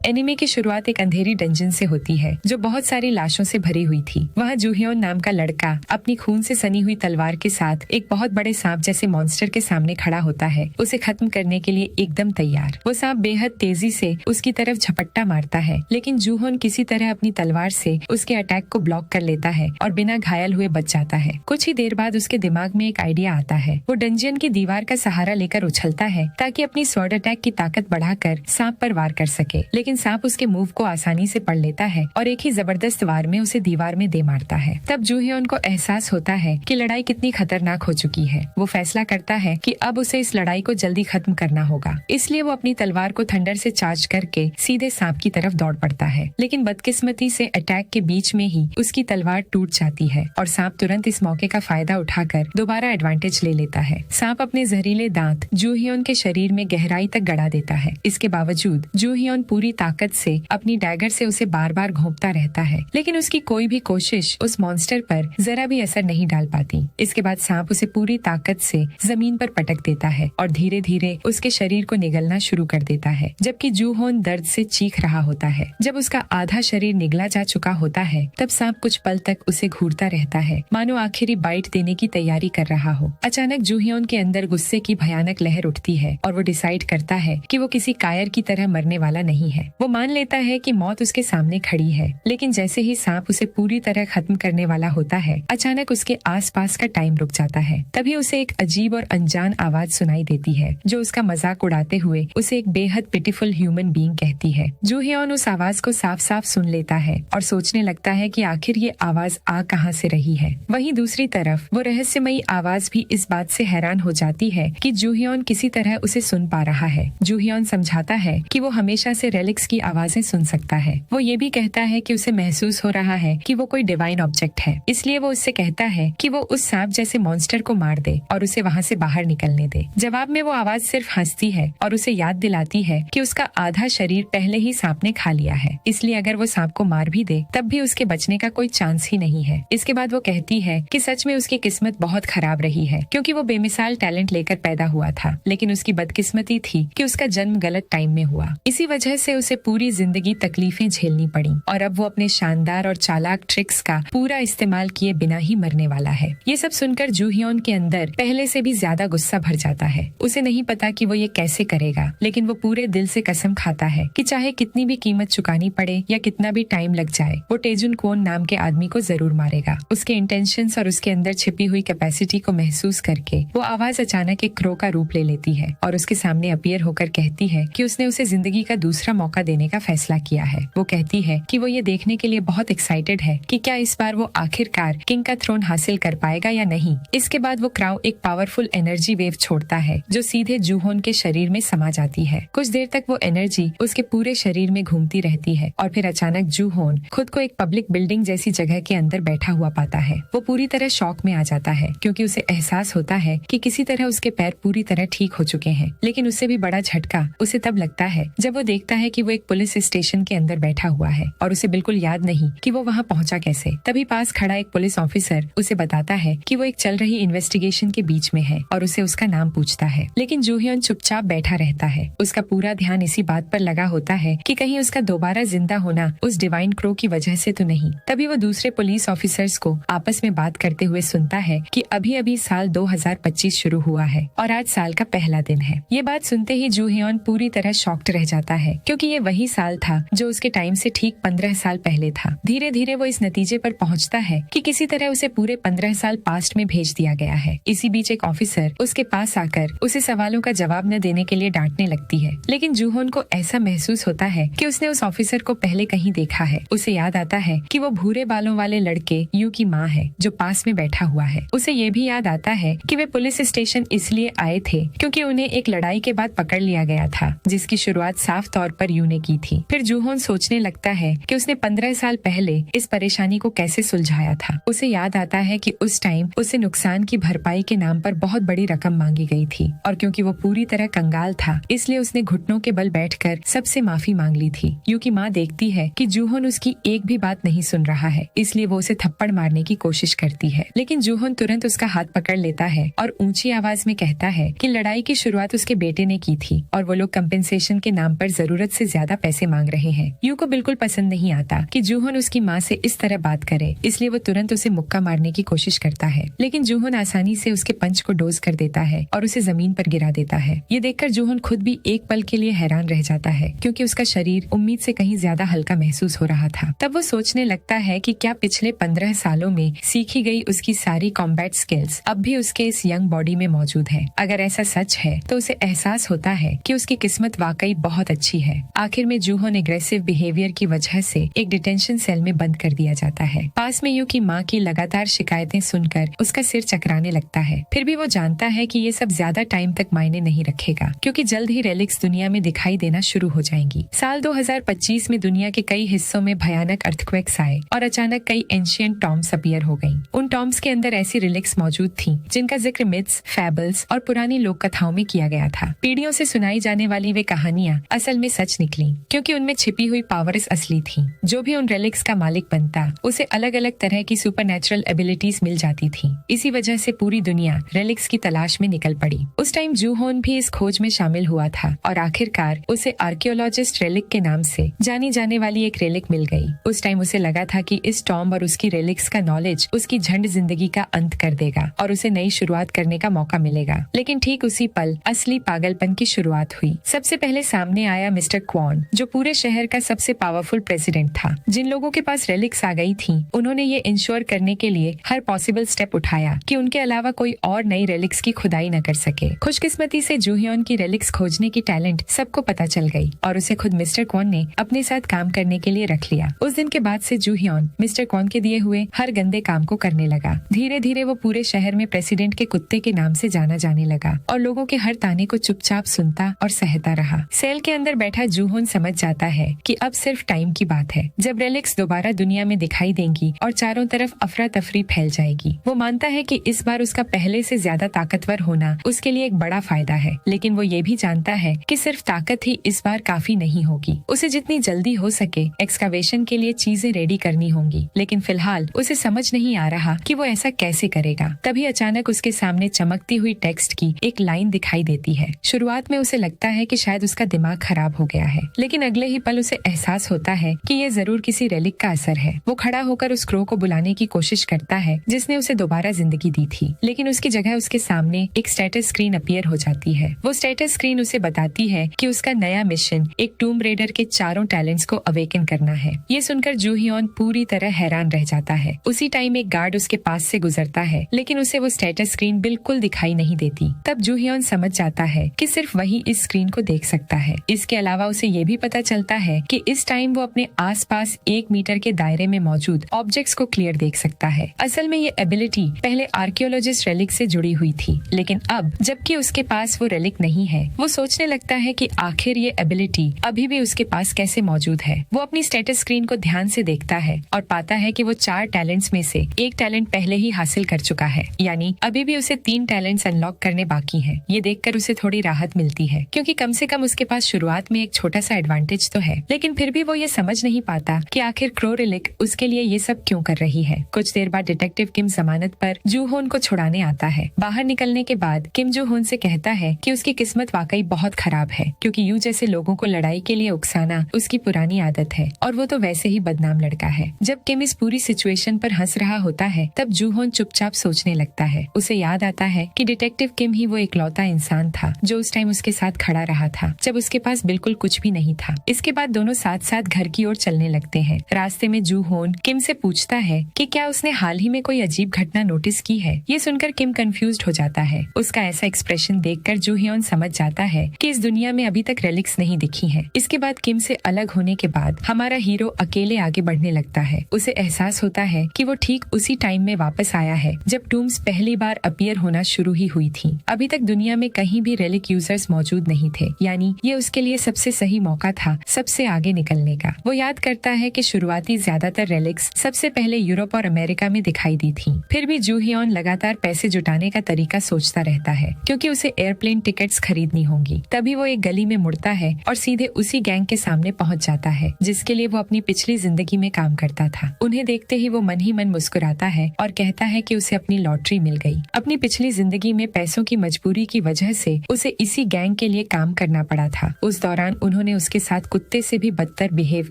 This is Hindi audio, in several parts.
एनिमे की शुरुआत एक अंधेरी डंजन से होती है जो बहुत सारी लाशों से भरी हुई थी। वहाँ जूहियोन नाम का लड़का अपनी खून से सनी हुई तलवार के साथ एक बहुत बड़े सांप जैसे मॉन्स्टर के सामने खड़ा होता है, उसे खत्म करने के लिए एकदम तैयार। वो सांप बेहद तेजी से उसकी तरफ झपट्टा मारता है, लेकिन जूहोन किसी तरह अपनी तलवार से उसके अटैक को ब्लॉक कर लेता है और बिना घायल हुए बच जाता है। कुछ ही देर बाद उसके दिमाग में एक आइडिया आता है। वो डंजियन की दीवार का सहारा लेकर उछलता है ताकि अपनी स्वॉर्ड अटैक की ताकत बढ़ाकर सांप पर वार कर सके, लेकिन सांप उसके मूव को आसानी से पढ़ लेता है और एक ही जबरदस्त वार में उसे दीवार में दे मारता है। तब जूहियोन को एहसास होता है कि लड़ाई कितनी खतरनाक हो चुकी है। वो फैसला करता है कि अब उसे इस लड़ाई को जल्दी खत्म करना होगा, इसलिए वो अपनी तलवार को थंडर से चार्ज करके सीधे सांप की तरफ दौड़ पड़ता है। लेकिन बदकिस्मती से अटैक के बीच में ही उसकी तलवार टूट जाती है और सांप तुरंत इस मौके का फायदा उठाकर दोबारा एडवांटेज ले लेता है। सांप अपने जहरीले दांत जूहियोन के शरीर में गहराई तक गड़ा देता है। इसके बावजूद जूहियोन पूरी ताकत से अपनी डैगर से उसे बार बार घोंपता रहता है, लेकिन उसकी कोई भी कोशिश उस मॉन्स्टर पर जरा भी असर नहीं डाल पाती। इसके बाद सांप उसे पूरी ताकत से जमीन पर पटक देता है और धीरे धीरे उसके शरीर को निगलना शुरू कर देता है, जबकि जूहोन दर्द से चीख रहा होता है। जब उसका आधा शरीर निगला जा चुका होता है, तब सांप कुछ पल तक उसे घूरता रहता है, मानो आखिरी बाइट देने की तैयारी कर रहा हो। अचानक जूहियोन के अंदर गुस्से की भयानक लहर उठती है और वो डिसाइड करता है कि वो किसी कायर की तरह मरने वाला नहीं है। वो मान लेता है कि मौत उसके सामने खड़ी है, लेकिन जैसे ही सांप उसे पूरी तरह खत्म करने वाला होता है, अचानक उसके आसपास का टाइम रुक जाता है। तभी उसे एक अजीब और अनजान आवाज सुनाई देती है जो उसका मजाक उड़ाते हुए उसे एक बेहद पिटीफुल ह्यूमन बीइंग कहती है। जूहियोन उस आवाज को साफ साफ सुन लेता है और सोचने लगता है कि आखिर ये आवाज आ कहां से रही है। वहीं दूसरी तरफ वो रहस्यमयी आवाज भी इस बात से हैरान हो जाती है कि जूहियोन किसी तरह उसे सुन पा रहा है। जूहियोन समझाता है कि वो हमेशा से रेलिक्स की आवाजें सुन सकता है। वो ये भी कहता है कि उसे महसूस हो रहा है कि वो कोई डिवाइन ऑब्जेक्ट है, इसलिए वो उससे कहता है कि वो उस सांप जैसे मॉन्स्टर को मार दे और उसे वहाँ से बाहर निकलने दे। जवाब में वो आवाज सिर्फ हंसती है और उसे याद दिलाती है कि उसका आधा शरीर पहले ही सांप ने खा लिया है, इसलिए अगर वो सांप को मार भी दे तब भी उसके बचने का कोई चांस ही नहीं है। इसके बाद वो कहती है कि सच में उसकी किस्मत बहुत खराब रही है, क्योंकि वो बेमिसाल टैलेंट लेकर पैदा हुआ था, लेकिन उसकी बदकिस्मती थी कि उसका जन्म गलत टाइम में हुआ। इसी वजह से उसे पूरी जिंदगी तकलीफें झेलनी पड़ी और अब वो अपने शानदार और चालाक ट्रिक्स का पूरा इस्तेमाल किए बिना ही मरने वाला है। ये सब सुनकर जूहियोन के अंदर पहले से भी ज्यादा गुस्सा भर जाता है। उसे नहीं पता कि वो ये कैसे करेगा, लेकिन वो पूरे दिल से कसम खाता है कि चाहे कितनी भी कीमत चुकानी पड़े या कितना भी टाइम लग जाए, वो टेजुन कोन नाम के आदमी को जरूर मारेगा। उसके इंटेंशंस और उसके अंदर छिपी हुई कैपेसिटी को महसूस करके वो आवाज अचानक एक क्रो का रूप ले लेती है और उसके सामने अपीयर होकर कहती है कि उसने उसे जिंदगी का दूसरा मौका देने का फैसला किया है। वो कहती है कि वो ये देखने के लिए बहुत एक्साइटेड है कि क्या इस बार वो आखिरकार किंग का थ्रोन हासिल कर पाएगा या नहीं। इसके बाद वो क्राउ एक पावरफुल एनर्जी वेव छोड़ता है जो सीधे जूहोन के शरीर में समा जाती है। कुछ देर तक वो एनर्जी उसके पूरे शरीर में घूमती रहती है और फिर अचानक जूहोन खुद को एक पब्लिक बिल्डिंग जैसी जगह के अंदर बैठा हुआ पाता है। वो पूरी तरह शॉक में आ जाता है क्योंकि उसे एहसास होता है कि किसी तरह उसके पैर पूरी तरह ठीक हो चुके हैं, लेकिन उससे भी बड़ा झटका उसे तब लगता है जब वो देखता है कि वो एक पुलिस स्टेशन के अंदर बैठा हुआ है और उसे बिल्कुल याद नहीं कि वो वहाँ पहुँचा कैसे। तभी पास खड़ा एक पुलिस ऑफिसर उसे बताता है कि वो एक चल रही इन्वेस्टिगेशन के बीच में है और उसे उसका नाम पूछता है, लेकिन जूहियोन चुपचाप बैठा रहता है। उसका पूरा ध्यान इसी बात पर लगा होता है कि कहीं उसका दोबारा जिंदा होना उस डिवाइन क्रो की वजह से तो नहीं। तभी वो दूसरे पुलिस ऑफिसर्स को आपस में बात करते हुए सुनता है कि अभी अभी साल 2025 शुरू हुआ है और आज साल का पहला दिन है। ये बात सुनते ही जूहियोन पूरी तरह शॉक्ड रह जाता है क्योंकि ये वही साल था जो उसके टाइम से ठीक 15 साल पहले था। धीरे धीरे वो इस नतीजे पर पहुंचता है कि किसी तरह उसे पूरे 15 साल पास्ट में भेज दिया गया है। इसी बीच एक ऑफिसर उसके पास आकर उसे सवालों का जवाब न देने के लिए डांटने लगती है, लेकिन जूहोन को ऐसा महसूस होता है कि उसने उस ऑफिसर को पहले कहीं देखा है। उसे याद आता है कि वो भूरे बालों वाले लड़के यू की माँ है जो पास में बैठा हुआ है। उसे ये भी याद आता है कि वे पुलिस स्टेशन इसलिए आए थे क्योंकि उन्हें एक लड़ाई के बाद पकड़ लिया गया था जिसकी शुरुआत साफ तौर पर यू ने की थी। फिर जूहोन सोचने लगता है कि उसने 15 साल पहले इस परेशानी को कैसे सुलझाया था। उसे याद आता है कि उस टाइम उसे नुकसान की भरपाई के नाम पर बहुत बड़ी रकम मांगी गई थी और क्योंकि वो पूरी तरह कंगाल था इसलिए उसने घुटनों के बल बैठकर सबसे माफी मांग ली थी। यू की माँ देखती है कि जूहोन उसकी एक भी बात नहीं सुन रहा है, इसलिए वो उसे थप्पड़ मारने की कोशिश करती है, लेकिन जूहोन तुरंत उसका हाथ पकड़ लेता है और ऊंची आवाज में कहता है कि लड़ाई की शुरुआत उसके बेटे ने की थी और वो लोग कंपेंसेशन के नाम पर जरूरत से ज्यादा पैसे मांग रहे हैं। यू को बिल्कुल पसंद नहीं आता कि जूहोन उसकी माँ से इस तरह बात करे, इसलिए वो तुरंत उसे मुक्का मारने की कोशिश करता है, लेकिन जूहोन आसानी से उसके पंच को डोज कर देता है और उसे जमीन पर गिरा देता है। ये देखकर जूहोन खुद भी एक पल के लिए हैरान रह जाता है, क्योंकि उसका शरीर उम्मीद से कहीं ज्यादा हल्का महसूस हो रहा था। तब वो सोचने लगता है कि क्या पिछले 15 सालों में सीखी गई उसकी सारी कॉम्बैट स्किल्स अब भी उसके इस यंग बॉडी में मौजूद है। अगर ऐसा सच है तो उसे एहसास होता है कि उसकी किस्मत वाकई बहुत अच्छी है। आखिर में जूहोन एग्रेसिव बिहेवियर की वजह से एक डिटेंशन सेल में बंद कर दिया जाता है। पास में यू की माँ की लगातार शिकायतें सुनकर उसका सिर चकराने लगता है। फिर भी वो जानता है कि ये सब ज्यादा टाइम तक मायने नहीं रखेगा, क्योंकि जल्द ही रेलिक्स दुनिया में दिखाई देना शुरू हो जाएंगी। साल 2025 में दुनिया के कई हिस्सों में भयानक अर्थक्वेक्स आए और अचानक कई एंशिएंट टॉम्ब्स अपीयर हो गईं। उन टॉम्ब्स के अंदर ऐसी रिलिक्स मौजूद थीं जिनका जिक्र मिथ्स, फैबल्स और पुरानी लोक कथाओं में किया गया था। पीढ़ियों से सुनाई जाने वाली वे कहानियां असल में सच निकली, क्योंकि उनमें छिपी हुई पावर्स असली थीं। जो भी उन रिलिक्स का मालिक बनता, उसे अलग अलग तरह की सुपरनैचुरल एबिलिटीज मिल जाती थी। इसी वजह से पूरी दुनिया रिलिक्स की तलाश में निकल पड़ी। उस टाइम जूहोन भी इस खोज में शामिल हुआ था और आखिरकार उसे आर्कियोलॉजिस्ट रेलिक के नाम से जानी जाने वाली एक रेलिक मिल गई। उस टाइम उसे लगा था कि इस टॉम्ब और उसकी रेलिक्स का नॉलेज उसकी झंड जिंदगी का अंत कर देगा और उसे नई शुरुआत करने का मौका मिलेगा। लेकिन ठीक उसी पल असली पागलपन की शुरुआत हुई। सबसे पहले सामने आया मिस्टर क्वॉन, जो पूरे शहर का सबसे पावरफुल प्रेसिडेंट था। जिन लोगों के पास रेलिक्स आ गई थी, उन्होंने ये इंश्योर करने के लिए हर पॉसिबल स्टेप उठाया कि उनके अलावा कोई और नई रेलिक्स की खुदाई न कर सके। खुशकिस्मती से जूहियोन की रेलिक्स खोजने की टैलेंट सबको पता चल गई और उसे खुद मिस्टर क्वॉन ने अपने साथ काम करने के लिए रख लिया। उस दिन के बाद से जूहियोन मिस्टर क्वॉन के दिए हुए हर गंदे काम को करने लगा। धीरे धीरे वो पूरे शहर में प्रेसिडेंट के कुत्ते के नाम से जाना जाने लगा और लोगों के हर ताने को चुपचाप सुनता और सहता रहा। सेल के अंदर बैठा जूहोन समझ जाता है कि अब सिर्फ टाइम की बात है जब रेलिक्स दोबारा दुनिया में दिखाई देंगी और चारों तरफ अफरा तफरी फैल जाएगी। वो मानता है कि इस बार उसका पहले से ज्यादा ताकतवर होना उसके लिए एक बड़ा फायदा है, लेकिन वो ये भी जानता है कि सिर्फ ताकत ही इस बार काफी नहीं होगी। उसे जितनी जल्दी हो सके एक्सकवेशन के लिए चीजें रेडी करनी होंगी, लेकिन फिलहाल उसे समझ नहीं आ रहा कि वो ऐसा कैसे करेगा। तभी अचानक उसके सामने चमकती हुई टेक्स्ट की एक लाइन दिखाई देती है। शुरुआत में उसे लगता है कि शायद उसका दिमाग खराब हो गया है, लेकिन अगले ही पल उसे एहसास होता है कि ये जरूर किसी रेलिक का असर है। वो खड़ा होकर उस क्रो को बुलाने की कोशिश करता है जिसने उसे दोबारा जिंदगी दी थी, लेकिन उसकी जगह उसके सामने एक स्टेटस स्क्रीन अपीयर हो जाती है। वो स्टेटस स्क्रीन उसे बताती है कि उसका नया मिशन एक टूम्ब रेडर के चारों टैलेंट्स को अवेकन करना है। ये सुनकर जूहियोन पूरी तरह हैरान रह जाता है। उसी टाइम एक गार्ड उसके पास से गुजरता है, लेकिन उसे वो स्टेटस स्क्रीन बिल्कुल दिखाई नहीं देती। तब जूहियोन समझ जाता है कि सिर्फ वही इस स्क्रीन को देख सकता है। इसके अलावा उसे ये भी पता चलता है कि इस टाइम वो अपने आसपास 1 मीटर के दायरे में मौजूद ऑब्जेक्ट्स को क्लियर देख सकता है। असल में ये एबिलिटी पहले आर्कियोलॉजिस्ट रेलिक से जुड़ी हुई थी, लेकिन अब जबकि उसके पास वो रेलिक नहीं है, वो सोचने लगता है कि आखिर ये एबिलिटी अभी भी उसके पास कैसे मौजूद है। वो अपनी स्टेटस स्क्रीन को ध्यान से देखता है और पाता है कि वो 4 टैलेंट्स में से एक टैलेंट पहले ही हासिल कर चुका है, यानी अभी भी उसे 3 टैलेंट्स अनलॉक करने बाकी हैं। ये देखकर उसे थोड़ी राहत मिलती है, क्योंकि कम से कम उसके पास शुरुआत में एक छोटा सा एडवांटेज तो है। लेकिन फिर भी वो ये समझ नहीं पाता कि आखिर क्रो रेलिक उसके लिए ये सब क्यों कर रही है। कुछ देर बाद डिटेक्टिव किम जमानत पर जूहोन को छुड़ाने आता है। बाहर निकलने के बाद किम जूहोन से कहता है कि उसकी किस्मत वाकई बहुत खराब है, क्योंकि यू जैसे लोगों को लड़ाई के लिए उकसाना उसकी पुरानी आदत है और वो तो वैसे ही बदनाम लड़का है। जब किम इस पूरी सिचुएशन पर हंस रहा होता है, तब जूहोन चुपचाप सोचने लगता है। उसे याद आता है कि डिटेक्टिव किम ही वो इकलौता इंसान था जो उस टाइम उसके साथ खड़ा रहा था जब उसके पास बिल्कुल कुछ भी नहीं था। इसके बाद दोनों साथ साथ घर की ओर चलने लगते हैं। रास्ते में जूहोन किम से पूछता है कि क्या उसने हाल ही में कोई अजीब घटना नोटिस की है। ये सुनकर किम कंफ्यूज्ड हो जाता है। उसका ऐसा एक्सप्रेशन देखकर जूहियोन समझ जाता है कि इस दुनिया में अभी तक रेलिक्स नहीं दिखी हैं। इसके बाद किम से अलग होने के बाद हमारा हीरो अकेले आगे बढ़ने लगता है। उसे एहसास होता है कि वो ठीक उसी टाइम में वापस आया है जब टूम्स पहली बार अपीयर होना शुरू ही हुई थी। अभी तक दुनिया में कहीं भी रेलिक यूजर्स मौजूद नहीं थे, यानी ये उसके लिए सबसे सही मौका था सबसे आगे निकलने का। वो याद करता है कि शुरुआती ज्यादातर रेलिक्स सबसे पहले यूरोप और अमेरिका में दिखाई दी थी। फिर भी जूहियोन लगातार पैसे जुटाने का तरीका सोचता रहता है, क्योंकि उसे एयरप्लेन टिकट्स खरीदनी होंगी। तभी वो एक गली में मुड़ता है और सीधे उसी गैंग के सामने पहुंच जाता है जिसके लिए वो अपनी पिछली जिंदगी में काम करता था। उन्हें देखते ही वो मन ही मन मुस्कुराता है और कहता है कि उसे अपनी लॉटरी मिल गई। अपनी पिछली जिंदगी में पैसों की मजबूरी की वजह से उसे इसी गैंग के लिए काम करना पड़ा था। उस दौरान उन्होंने उन्होंने उसके साथ कुत्ते से भी बदतर बिहेव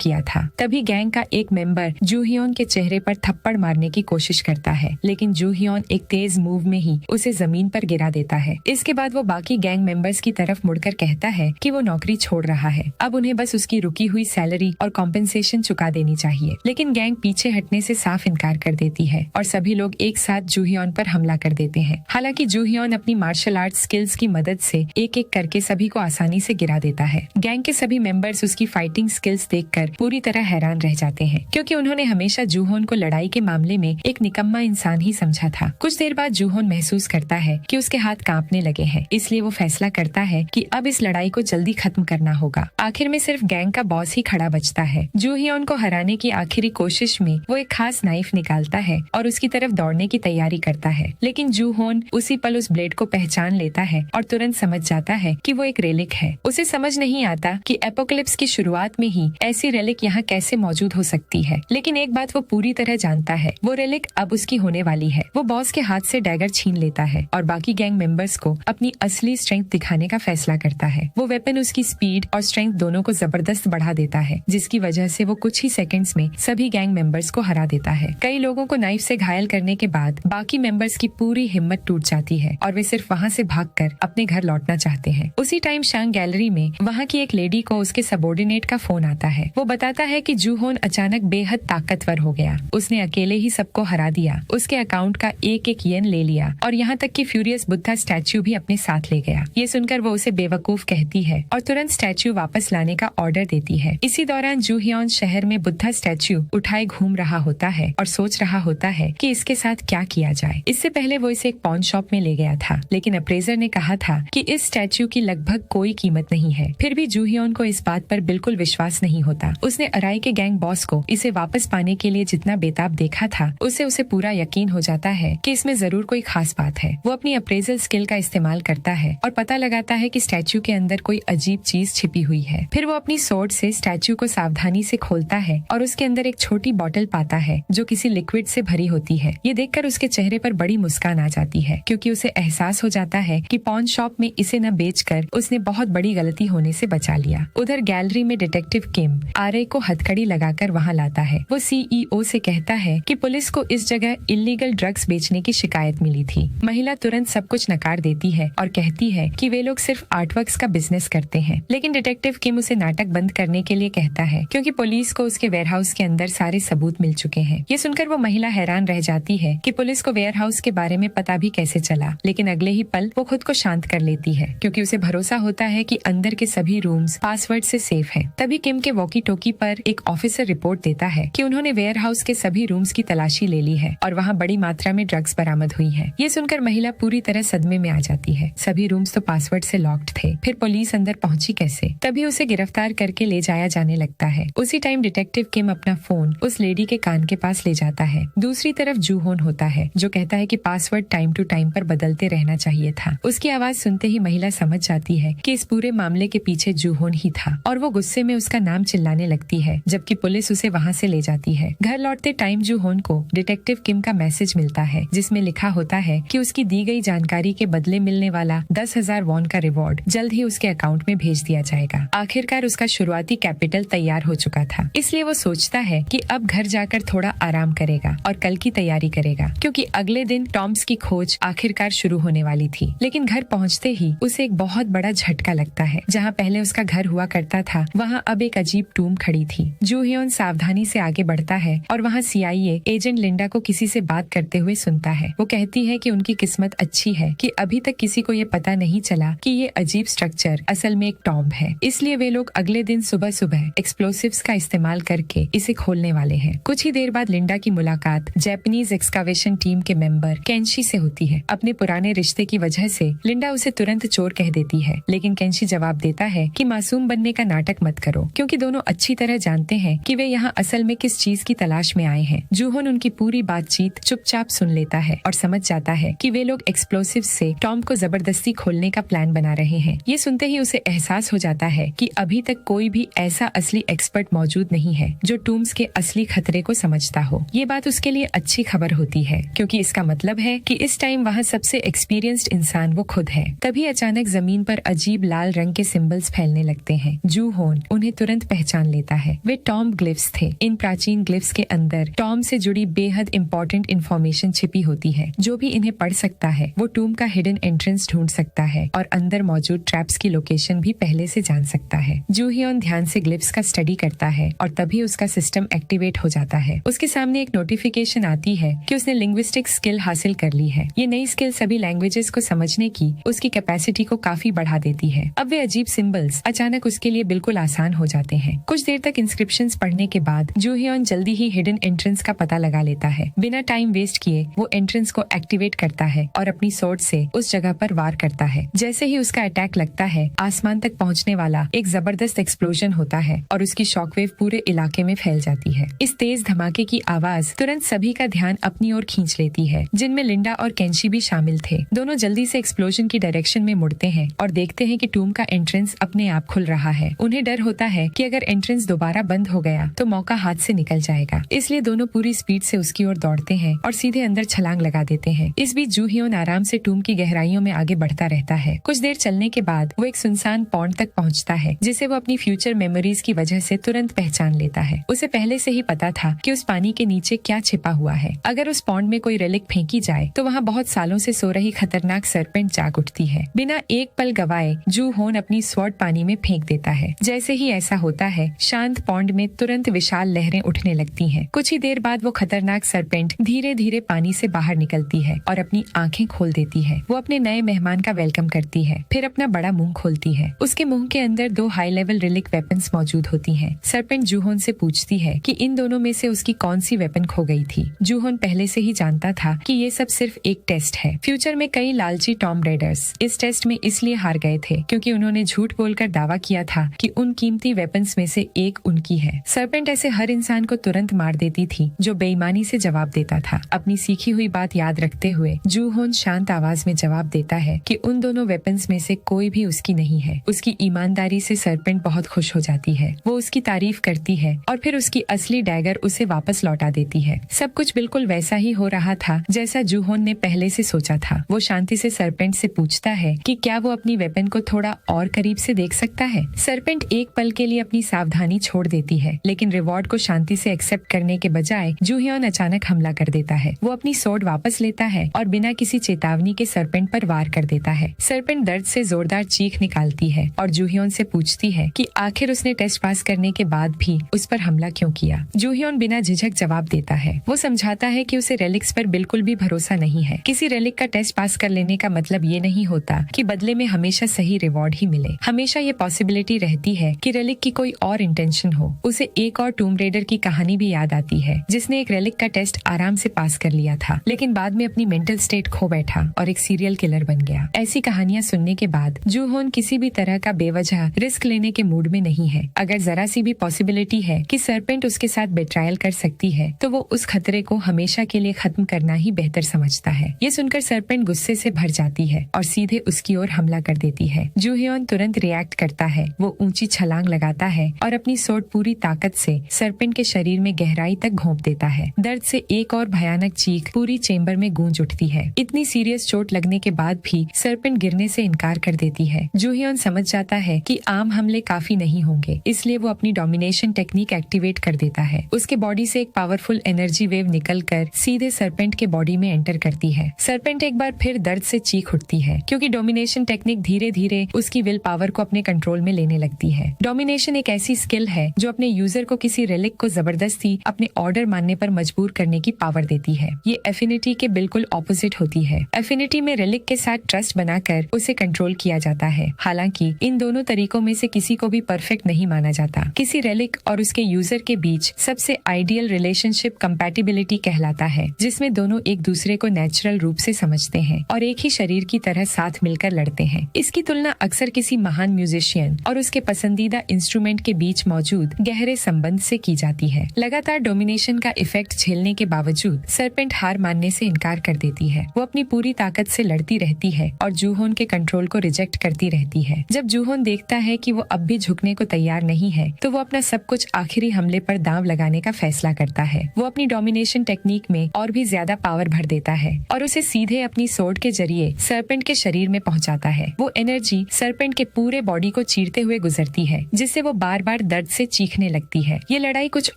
किया था। तभी गैंग का एक मेंबर जूहियोन के चेहरे पर थप्पड़ मारने की कोशिश करता है, लेकिन जूहियोन एक तेज मूव में ही उसे जमीन पर गिरा देता है। इसके बाद वो बाकी गैंग मेंबर्स की तरफ मुड़कर कहता है कि वो नौकरी छोड़ रहा है, अब उन्हें बस उसकी रुकी हुई सैलरी और कॉम्पेंसेशन चुका देनी चाहिए। लेकिन गैंग पीछे हटने से साफ इनकार कर देती है और सभी लोग एक साथ जूहियोन पर हमला कर देते हैं। हालांकि जूहियोन अपनी मार्शल आर्ट स्किल्स की मदद से एक एक करके सभी को आसानी से गिरा देता है। गैंग के सभी मेंबर्स उसकी फाइटिंग स्किल्स देखकर पूरी तरह हैरान रह जाते हैं, क्योंकि उन्होंने हमेशा जूहोन को लड़ाई के मामले में एक निकम्मा इंसान ही समझा था। कुछ देर बाद जूहोन महसूस करता है कि उसके हाथ कांपने लगे हैं, इसलिए वो फैसला करता है कि अब इस लड़ाई को जल्दी खत्म करना होगा। आखिर में सिर्फ गैंग का बॉस ही खड़ा बचता है। जूहियोन को हराने की आखिरी कोशिश में वो एक खास नाइफ निकालता है और उसकी तरफ दौड़ने की तैयारी करता है, लेकिन जूहोन उसी पल उस ब्लेड को पहचान लेता है और तुरंत समझ जाता है कि वो एक रेलिक है। उसे समझ नहीं आता कि एपोकलिप्स की शुरुआत में ही ऐसी रेलिक यहाँ कैसे मौजूद हो सकती है, लेकिन एक बात वो पूरी तरह जानता है, वो रेलिक अब उसकी होने वाली है। वो बॉस के हाथ से डैगर छीन लेता है और बाकी गैंग मेंबर्स को अपनी असली स्ट्रेंथ दिखाने का फैसला करता है। वो वेपन उसकी स्पीड और स्ट्रेंथ दोनों को जबरदस्त बढ़ा देता है, जिसकी वजह से वो कुछ ही सेकंड्स में सभी गैंग मेंबर्स को हरा देता है। कई लोगों को नाइफ से घायल करने के बाद बाकी मेंबर्स की पूरी हिम्मत टूट जाती है और वे सिर्फ वहाँ से भागकर अपने घर लौटना चाहते हैं। उसी टाइम शांग गैलरी में वहाँ की एक लेडी को उसके सबॉर्डिनेट का फोन आता है। वो बताता है कि जूहोन अचानक बेहद ताकतवर हो गया, उसने अकेले ही सबको हरा दिया, उसके अकाउंट का एक एक येन ले लिया और यहाँ तक कि फ्यूरियस बुद्धा स्टैच्यू भी अपने साथ ले गया। ये सुनकर वो उसे बेवकूफ कहती है और तुरंत स्टैच्यू वापस लाने का ऑर्डर देती है। इसी दौरान जूहियोन शहर में बुद्धा स्टैच्यू उठाए घूम रहा होता है और सोच रहा होता है कि इसके साथ क्या किया जाए। इससे पहले वो इसे एक पॉन शॉप में ले गया था, लेकिन अप्रेजर ने कहा था कि इस स्टैच्यू की लगभग कोई कीमत नहीं है। फिर भी जूहियोन को इस बात पर बिल्कुल विश्वास नहीं होता। उसने अराई के गैंग बॉस को इसे वापस पाने के लिए जितना बेताब देखा था, उससे उसे पूरा यकीन हो जाता है कि इसमें जरूर कोई खास बात है। वो अपनी अप्रेजल स्किल का इस्तेमाल करता है और पता लगाता है कि स्टैच्यू के अंदर कोई अजीब चीज छिपी हुई है। फिर वो अपनी सोर्ड से स्टैच्यू को सावधानी से खोलता है और उसके अंदर एक छोटी बॉटल पाता है जो किसी लिक्विड से भरी होती है। ये देखकर उसके चेहरे पर बड़ी मुस्कान आ जाती है, क्योंकि उसे एहसास हो जाता है कि पॉन शॉप में इसे न बेचकर उसने बहुत बड़ी गलती होने से बचा लिया। उधर गैलरी में डिटेक्टिव किम आरए को हथकड़ी लगाकर वहाँ लाता है। वो सीईओ से कहता है कि पुलिस को इस जगह इलीगल ड्रग्स बेचने की शिकायत मिली थी। महिला तुरंत सब कुछ नकार देती है और कहती है कि वे लोग सिर्फ आर्टवर्क्स का बिजनेस करते हैं, लेकिन डिटेक्टिव किम उसे नाटक बंद करने के लिए कहता है, क्योंकि पुलिस को उसके वेयरहाउस के अंदर सारे सबूत मिल चुके हैं। ये सुनकर वो महिला हैरान रह जाती है कि पुलिस को वेयरहाउस के बारे में पता भी कैसे चला, लेकिन अगले ही पल वो खुद को शांत कर लेती है, क्योंकि उसे भरोसा होता है कि अंदर के सभी रूम्स पासवर्ड से सेफ हैं। तभी किम के वॉकी टॉकी पर एक ऑफिसर रिपोर्ट देता है कि उन्होंने वेयरहाउस के सभी रूम्स की तलाशी ले ली है और वहाँ बड़ी मात्रा में ड्रग्स बरामद हुई है। ये सुनकर महिला पूरी तरह सदमे में आ जाती है। सभी रूम्स तो पासवर्ड से लॉक्ड थे, फिर पुलिस अंदर पहुंची कैसे? तभी उसे गिरफ्तार करके ले जाया जाने लगता है। उसी टाइम डिटेक्टिव किम अपना फोन उस लेडी के कान के पास ले जाता है। दूसरी तरफ जूहोन होता है, जो कहता है कि पासवर्ड टाइम टू टाइम पर बदलते रहना चाहिए था। उसकी आवाज सुनते ही महिला समझ जाती है कि इस पूरे मामले के पीछे जूहोन ही था और वो गुस्से में उसका नाम चिल्लाने लगती है, जबकि पुलिस उसे वहाँ से ले जाती है। घर लौटते टाइम जूहोन को डिटेक्टिव किम का मैसेज मिलता है, जिसमें लिखा होता है कि उसकी दी गई जानकारी के बदले मिलने वाला 10,000 वॉन का रिवॉर्ड जल्द ही उसके अकाउंट में भेज दिया जाएगा। आखिरकार उसका शुरुआती कैपिटल तैयार हो चुका था, इसलिए वो सोचता है कि अब घर जाकर थोड़ा आराम करेगा और कल की तैयारी करेगा, क्योंकि अगले दिन टॉम्स की खोज आखिरकार शुरू होने वाली थी। लेकिन घर पहुंचते ही उसे एक बहुत बड़ा झटका लगता है। जहां पहले उसका घर हुआ करता था, वहां अब एक अजीब टूम खड़ी थी। जूहियोन सावधानी से आगे बढ़ता है और वहां सीआईए एजेंट लिंडा को किसी से बात करते हुए सुनता है। वो कहती है कि उनकी किस्मत अच्छी है कि अभी तक किसी को ये पता नहीं चला कि ये अजीब स्ट्रक्चर असल में एक टॉम्ब है, इसलिए वे लोग अगले दिन सुबह सुबह एक्सप्लोसिव्स का इस्तेमाल करके इसे खोलने वाले हैं। कुछ ही देर बाद लिंडा की मुलाकात जापानीज एक्सकावेशन टीम के मेंबर केंशी से होती है। अपने पुराने रिश्ते की वजह से लिंडा उसे तुरंत चोर कह देती है, लेकिन केंशी जवाब देता है कि मासूम बनने का नाटक मत करो, क्योंकि दोनों अच्छी तरह जानते हैं कि वे यहाँ असल में किस चीज की तलाश में आए हैं। जूहोन उनकी पूरी बातचीत चुपचाप सुन लेता है और समझ जाता है कि वे लोग एक्सप्लोसिव से टॉम को जबरदस्ती खोलने का प्लान बना रहे हैं। ये सुनते ही उसे एहसास हो जाता है कि अभी तक कोई भी ऐसा असली एक्सपर्ट मौजूद नहीं है जो टूम्स के असली खतरे को समझता हो। ये बात उसके लिए अच्छी खबर होती है, क्योंकि इसका मतलब है कि इस टाइम वहाँ सबसे एक्सपीरियंस्ड इंसान वो खुद है। तभी अचानक जमीन पर अजीब लाल रंग के सिंबल्स फैलने लगते लगते हैं। जू होन उन्हें तुरंत पहचान लेता है। वे टॉम ग्लिफ्स थे। इन प्राचीन ग्लिफ्स के अंदर टॉम से जुड़ी बेहद इंपॉर्टेंट इंफॉर्मेशन छिपी होती है। जो भी इन्हें पढ़ सकता है वो टूम का हिडन एंट्रेंस ढूंढ सकता है और अंदर मौजूद ट्रैप्स की लोकेशन भी पहले से जान सकता है। जू हियोन ध्यान से ग्लिफ्स का स्टडी करता है और तभी उसका सिस्टम एक्टिवेट हो जाता है। उसके सामने एक नोटिफिकेशन आती है कि उसने लिंग्विस्टिक स्किल हासिल कर ली है। ये नई स्किल सभी लैंग्वेजेस को समझने की उसकी कैपेसिटी को काफी बढ़ा देती है। अब वे अजीब सिंबल्स अचानक उसके लिए बिल्कुल आसान हो जाते हैं। कुछ देर तक इंस्क्रिप्शंस पढ़ने के बाद जू हियोन जल्दी ही हिडन एंट्रेंस का पता लगा लेता है। बिना टाइम वेस्ट किए वो एंट्रेंस को एक्टिवेट करता है और अपनी स्वॉर्ड से उस जगह पर वार करता है। जैसे ही उसका अटैक लगता है, आसमान तक पहुंचने वाला एक जबरदस्त एक्सप्लोजन होता है और उसकी शॉकवेव पूरे इलाके में फैल जाती है। इस तेज धमाके की आवाज तुरंत सभी का ध्यान अपनी ओर खींच लेती है, जिनमें लिंडा और केंशी भी शामिल थे। दोनों जल्दी से एक्सप्लोजन की डायरेक्शन में मुड़ते हैं और देखते हैं कि टूम का एंट्रेंस अपने आप खुल रहा है। उन्हें डर होता है कि अगर एंट्रेंस दोबारा बंद हो गया तो मौका हाथ से निकल जाएगा, इसलिए दोनों पूरी स्पीड से उसकी ओर दौड़ते हैं और सीधे अंदर छलांग लगा देते हैं। इस बीच जू हियोन आराम से टूम की गहराइयों में आगे बढ़ता रहता है। कुछ देर चलने के बाद वो एक सुनसान पॉन्ड तक पहुंचता है, जिसे वो अपनी फ्यूचर मेमोरीज की वजह से तुरंत पहचान लेता है। उसे पहले से ही पता था कि उस पानी के नीचे क्या छिपा हुआ है। अगर उस पॉन्ड में कोई रेलिक फेंकी जाए तो वहाँ बहुत सालों से सो रही खतरनाक सरपेंट जाग उठती है। बिना एक पल गवाए जू होन अपनी स्वॉर्ड पानी में फेंक देता है। जैसे ही ऐसा होता है, शांत पॉन्ड में तुरंत विशाल लहरें उठने लगती हैं। कुछ ही देर बाद वो खतरनाक सरपेंट धीरे धीरे पानी से बाहर निकलती है और अपनी आंखें खोल देती है। वो अपने नए मेहमान का वेलकम करती है, फिर अपना बड़ा मुंह खोलती है। उसके मुंह के अंदर 2 हाई लेवल रिलिक वेपन्स मौजूद होती हैं। सरपेंट जूहोन से पूछती है कि इन दोनों में से उसकी कौन सी वेपन खो गई थी। जूहोन पहले से ही जानता था कि ये सब सिर्फ एक टेस्ट है। फ्यूचर में कई लालची टॉम रेडर्स इस टेस्ट में इसलिए हार गए थे क्योंकि उन्होंने झूठ बोलकर दावा किया था कि उन कीमती वेपन्स में से एक उनकी है। सरपेंट ऐसे हर इंसान को तुरंत मार देती थी जो बेईमानी से जवाब देता था। अपनी सीखी हुई बात याद रखते हुए जूहोन शांत आवाज में जवाब देता है कि उन दोनों वेपन्स में से कोई भी उसकी नहीं है। उसकी ईमानदारी से सरपेंट बहुत खुश हो जाती है। वो उसकी तारीफ करती है और फिर उसकी असली डैगर उसे वापस लौटा देती है। सब कुछ बिल्कुल वैसा ही हो रहा था जैसा जूहोन ने पहले से सोचा था। वो शांति से सरपेंट से पूछता है कि क्या वो अपनी वेपन को थोड़ा और करीब से देख सकता है। सरपेंट एक पल के लिए अपनी सावधानी छोड़ देती है, लेकिन रिवॉर्ड को शांति से एक्सेप्ट करने के बजाय जूहियोन अचानक हमला कर देता है। वो अपनी स्वॉर्ड वापस लेता है और बिना किसी चेतावनी के सरपेंट पर वार कर देता है। सरपेंट दर्द से जोरदार चीख निकालती है और जूहियोन से पूछती है कि आखिर उसने टेस्ट पास करने के बाद भी उस पर हमला क्यों किया। जूहियोन बिना झिझक जवाब देता है। वो समझाता है कि उसे रेलिक्स पर बिल्कुल भी भरोसा नहीं है। किसी रेलिक का टेस्ट पास कर लेने का मतलब ये नहीं होता कि बदले में हमेशा सही रिवॉर्ड ही मिले। हमेशा ये पॉसिबिलिटी रहती है कि रेलिक की कोई और इंटेंशन हो। उसे एक और टूम रेडर की कहानी भी याद आती है जिसने एक रेलिक का टेस्ट आराम से पास कर लिया था, लेकिन बाद में अपनी मेंटल स्टेट खो बैठा और एक सीरियल किलर बन गया। ऐसी कहानियां सुनने के बाद जूहोन किसी भी तरह का बेवजह रिस्क लेने के मूड में नहीं है। अगर जरा सी भी पॉसिबिलिटी है कि सरपेंट उसके साथ बेट्रायल कर सकती है तो वो उस खतरे को हमेशा के लिए खत्म करना ही बेहतर समझता है। ये सुनकर सरपेंट गुस्से से भर जाती है और सीधे उसकी ओर हमला कर देती है। जूहियोन तुरंत रिएक्ट करता है। वो ऊंची छलांग लगाता है और अपनी स्वॉर्ड पूरी ताकत से सरपेंट के शरीर में गहराई तक घोंप देता है। दर्द से एक और भयानक चीख पूरी चेम्बर में गूंज उठती है। इतनी सीरियस चोट लगने के बाद भी सरपेंट गिरने से इनकार कर देती है। जूहियोन समझ जाता है कि आम हमले काफी नहीं होंगे, इसलिए वो अपनी डोमिनेशन टेक्निक एक्टिवेट कर देता है। उसके बॉडी से एक पावरफुल एनर्जी वेव निकलकर सीधे सरपेंट के बॉडी में एंटर करती है। सरपेंट एक बार फिर दर्द से चीख उठती है क्योंकि डोमिनेशन टेक्निक धीरे धीरे उसकी विल पावर को अपने कंट्रोल में लेने लगती है। डोमिनेशन एक ऐसी स्किल है जो अपने यूजर को किसी रेलिक को जबरदस्ती अपने ऑर्डर मानने पर मजबूर करने की पावर देती है। ये एफिनिटी के बिल्कुल ऑपोजिट होती है। एफिनिटी में रेलिक के साथ ट्रस्ट बनाकर उसे कंट्रोल किया जाता है। हालांकि इन दोनों तरीकों में से किसी को भी परफेक्ट नहीं माना जाता। किसी रेलिक और उसके यूजर के बीच सबसे आइडियल रिलेशनशिप कंपैटिबिलिटी कहलाता है, जिसमें दोनों एक दूसरे को नेचुरल रूप से समझते हैं और एक ही शरीर की तरह साथ मिलकर लड़ते हैं। इसकी तुलना अक्सर किसी महान म्यूजिशियन और उसके पसंदीदा इंस्ट्रूमेंट के बीच मौजूद गहरे संबंध से की जाती है। लगातार डोमिनेशन का इफेक्ट झेलने के बावजूद सरपेंट हार मानने से इनकार कर देती है। वो अपनी पूरी ताकत से लड़ती रहती है और जूहोन के कंट्रोल को रिजेक्ट करती रहती है। जब जूहोन देखता है कि वो अब भी झुकने को तैयार नहीं है तो वो अपना सब कुछ आखिरी हमले पर दांव लगाने का फैसला करता है। वो अपनी डोमिनेशन टेक्निक में और भी ज्यादा पावर भर देता है और उसे सीधे अपनी स्वॉर्ड के जरिए सरपेंट के शरीर में पहुंचाता है। वो एनर्जी सरपेंट के पूरे बॉडी को चीरते हुए गुजरती है, जिससे वो बार बार दर्द से चीखने लगती है। ये लड़ाई कुछ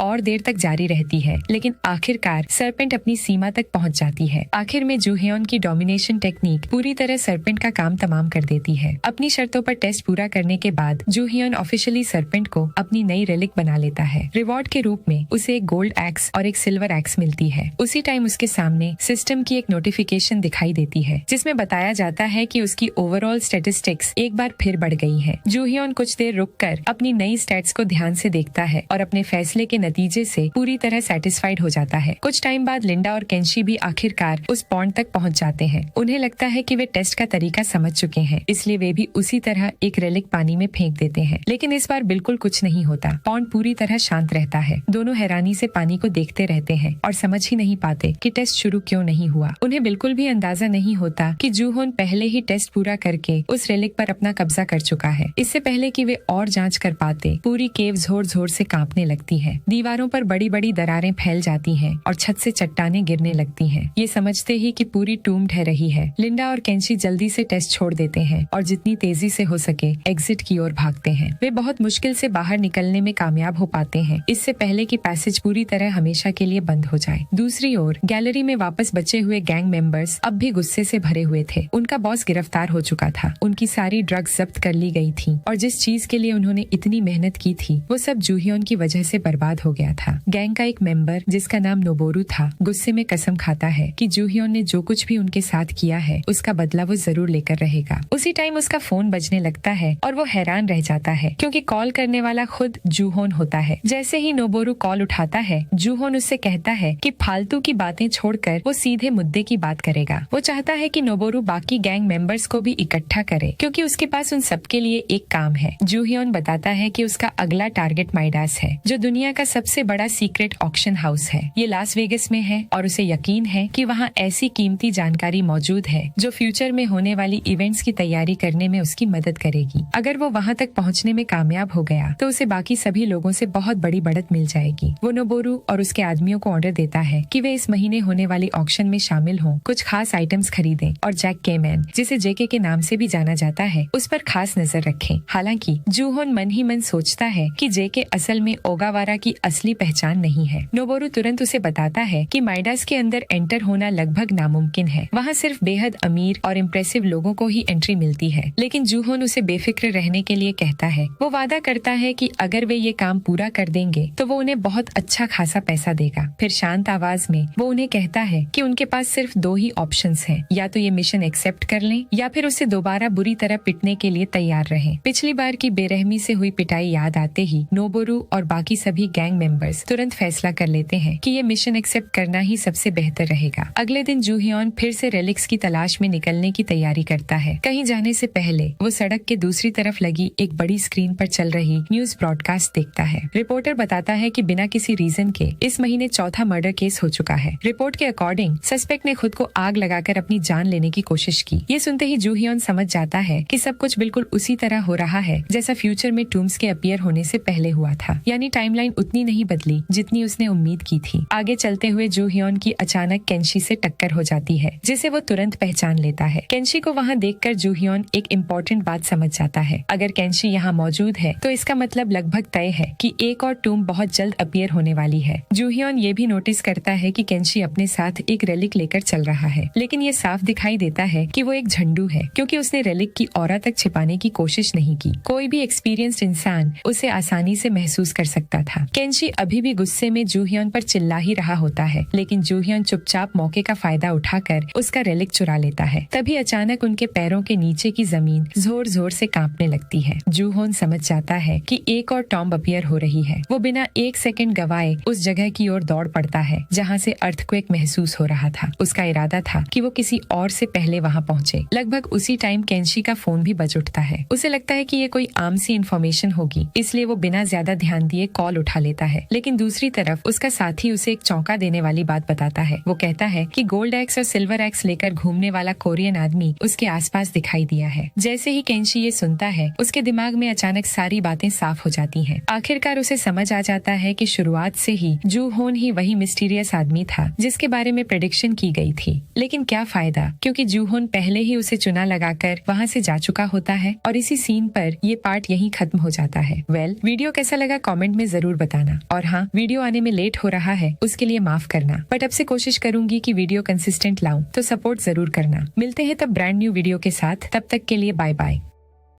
और देर तक जारी रहती है, लेकिन आखिरकार सरपेंट अपनी सीमा तक पहुंच जाती है। आखिर में जूहियोन की डोमिनेशन टेक्निक पूरी तरह सरपेंट का काम तमाम कर देती है। अपनी शर्तों पर टेस्ट पूरा करने के बाद जूहियोन ऑफिशियली सरपेंट को अपनी नई रेलिक बना लेता है। रिवॉर्ड के रूप में उसे एक गोल्ड एक्स और एक सिल्वर एक्स मिलती है। उसी टाइम उसके सामने सिस्टम की एक नोटिफिकेशन दिखाई देती है, जिसमें बताया जाता है कि उसकी ओवरऑल स्टेटिस्टिक्स एक बार फिर बढ़ गई है। जूहियोन कुछ देर रुककर अपनी नई स्टैट्स को ध्यान से देखता है और अपने फैसले के नतीजे से पूरी तरह सेटिस्फाइड हो जाता है। कुछ टाइम बाद लिंडा और केंशी भी आखिरकार उस पॉइंट तक पहुंच जाते हैं। उन्हें लगता है कि वे टेस्ट का तरीका समझ चुके हैं, इसलिए वे भी उसी तरह एक रेलिक पानी में फेंक देते हैं। लेकिन इस बार बिल्कुल कुछ नहीं होता। पॉन्ड पूरी तरह शांत रहता है। दोनों हैरानी से पानी को देखते रहते हैं और समझ ही नहीं पाते कि टेस्ट शुरू क्यों नहीं हुआ। उन्हें बिल्कुल भी अंदाजा नहीं होता कि जूहोन पहले ही टेस्ट पूरा करके उस रेलिक पर अपना कब्जा कर चुका है। इससे पहले कि वे और जांच कर पाते, पूरी केव जोर जोर से कांपने लगती है। दीवारों पर बड़ी बड़ी दरारें फैल जाती हैं और छत से चट्टानें गिरने लगती हैं। ये समझते ही कि पूरी टूम ढह रही है, लिंडा और केंशी जल्दी से टेस्ट छोड़ देते हैं और जितनी तेजी से हो सके एग्जिट की ओर भागते हैं। वे बहुत मुश्किल से बाहर निकलने में कामयाब हो पाते हैं, इससे पहले कि पैसेज पूरी तरह हमेशा के लिए बंद हो जाए। दूसरी ओर गैलरी में वापस बचे हुए गैंग मेंबर्स अब भी गुस्से से भरे हुए थे। उनका बॉस गिरफ्तार हो चुका था, उनकी सारी ड्रग्स जब्त कर ली गई थी और जिस चीज के लिए उन्होंने इतनी मेहनत की थी वो सब जूहियोन की वजह से बर्बाद हो गया था। गैंग का एक मेंबर जिसका नाम नोबोरू था, गुस्से में कसम खाता है कि जूहियोन ने जो कुछ भी उनके साथ किया है उसका बदला वो जरूर लेकर रहेगा। उसी टाइम उसका फोन बजने लगता है और वो हैरान रह जाता है क्योंकि कॉल करने वाला खुद जूहोन होता है। जैसे ही नोबोरू कॉल उठाता है, जूहोन उससे कहता है कि फालतू की बातें छोड़कर वो सीधे मुद्दे की बात करेगा। वो चाहता है कि नोबोरू बाकी गैंग मेंबर्स को भी इकट्ठा करे क्योंकि उसके पास उन सबके लिए एक काम है। जूहियोन बताता है कि उसका अगला टारगेट माइडास है, जो दुनिया का सबसे बड़ा सीक्रेट ऑक्शन हाउस है। ये लास वेगस में है और उसे यकीन है कि वहाँ ऐसी कीमती जानकारी मौजूद है जो फ्यूचर में होने वाली इवेंट्स की तैयारी करने में उसकी मदद करेगी। अगर वो वहाँ तक पहुँचने में कामयाब हो गया तो उसे बाकी सभी लोगों से बहुत बड़ी बढ़त मिल जाएगी। वो नोबोरू और उसके आदमियों को ऑर्डर देता है कि वे इस महीने होने वाली ऑक्शन में शामिल हों, कुछ खास आइटम्स खरीदें और जैक केमैन, जिसे जेके के नाम से भी जाना जाता है, उस पर खास नजर रखें। हालांकि जूहोन मन ही मन सोचता है कि जेके असल में ओगावारा की असली पहचान नहीं है। नोबोरू तुरंत उसे बताता है कि माइडास के अंदर एंटर होना लगभग नामुमकिन है। वहाँ सिर्फ बेहद अमीर और इम्प्रेसिव लोगों को ही एंट्री मिलती है। लेकिन जूहोन उसे बेफिक्र रहने के लिए कहता है। वो वादा करता है कि अगर वे ये काम पूरा कर देंगे तो वो उन्हें बहुत अच्छा खासा पैसा देगा। फिर शांत आवाज में वो उन्हें कहता है कि उनके पास सिर्फ दो ही ऑप्शंस हैं, या तो ये मिशन एक्सेप्ट कर लें या फिर उसे दोबारा बुरी तरह पिटने के लिए तैयार रहें। पिछली बार की बेरहमी से हुई पिटाई याद आते ही नोबोरू और बाकी सभी गैंग मेंबर्स तुरंत फैसला कर लेते हैं कि ये मिशन एक्सेप्ट करना ही सबसे बेहतर रहेगा। अगले दिन जूहियोन फिर से रेलिक्स की तलाश में निकलने की तैयारी करता है। कहीं जाने से पहले वो सड़क के दूसरी तरफ लगी एक बड़ी स्क्रीन पर चल रही न्यूज ब्रॉडकास्ट देखता है। रिपोर्टर बताता है कि बिना किसी रीजन के इस महीने चौथा मर्डर केस हो चुका है। रिपोर्ट के अकॉर्डिंग सस्पेक्ट ने खुद को आग लगाकर अपनी जान लेने की कोशिश की। ये सुनते ही जूहियोन समझ जाता है कि सब कुछ बिल्कुल उसी तरह हो रहा है जैसा फ्यूचर में टूम्स के अपीयर होने से पहले हुआ था, यानी टाइमलाइन उतनी नहीं बदली जितनी उसने उम्मीद की थी। आगे चलते हुए जूहियोन की अचानक केंशी से टक्कर हो जाती है, जिसे वो तुरंत पहचान लेता है। केंशी को वहाँ देखकर जूहियोन एक इम्पोर्टेंट बात समझ जाता है। अगर केंशी यहाँ मौजूद है तो इसका मतलब लगभग तय है कि एक और टूम बहुत जल्द अपीयर होने वाली है। जूहियोन ये भी नोटिस करता है कि केंशी अपने साथ एक रेलिक लेकर चल रहा है, लेकिन ये साफ दिखाई देता है कि वो एक झंडू है, क्योंकि उसने रेलिक की ऑरा तक छिपाने की कोशिश नहीं की। कोई भी एक्सपीरियंस्ड इंसान उसे आसानी से महसूस कर सकता था। केंशी अभी भी गुस्से में जूहियोन पर चिल्ला ही रहा होता है, लेकिन जूहियोन चुपचाप मौके का फायदा उठाकर उसका रेलिक चुरा लेता है। तभी अचानक उनके पैरों के नीचे की जमीन जोर जोर से कांपने लगती है। जूहोन समझ जाता है कि एक और टॉम्ब अपीयर हो रही है। वो बिना एक सेकंड गवाए उस जगह की ओर दौड़ पड़ता है जहाँ से अर्थक्वेक महसूस हो रहा था। उसका इरादा था कि वो किसी और से पहले वहाँ पहुँचे। लगभग उसी टाइम केंशी का फोन भी बज उठता है। उसे लगता है कि ये कोई आम सी इन्फॉर्मेशन होगी, इसलिए वो बिना ज्यादा ध्यान दिए कॉल उठा लेता है। लेकिन दूसरी तरफ उसका साथी उसे एक चौंका देने वाली बात बताता है। वो कहता है कि गोल्ड एक्स और सिल्वर एक्स लेकर घूमने वाला कोरियन आदमी उसके आसपास दिखाई दिया है। जैसे ही केंशी ये सुनता है, उसके दिमाग में अचानक सारी बातें साफ हो जाती हैं। आखिरकार उसे समझ आ जाता है कि शुरुआत से ही जूहोन ही वही मिस्टीरियस आदमी था जिसके बारे में प्रेडिक्शन की गई थी। लेकिन क्या फायदा, क्योंकि जूहोन पहले ही उसे चुना लगाकर वहाँ से जा चुका होता है और इसी सीन पर ये पार्ट यहीं खत्म हो जाता है। वीडियो कैसा लगा कमेंट में जरूर बताना। और हाँ, वीडियो आने में लेट हो रहा है उसके लिए माफ करना, बट अब से कोशिश करूंगी कि वीडियो कंसिस्टेंट लाऊं, तो सपोर्ट जरूर करना। मिलते हैं तब ब्रांड न्यू वीडियो के साथ, तब तक के लिए बाय बाय।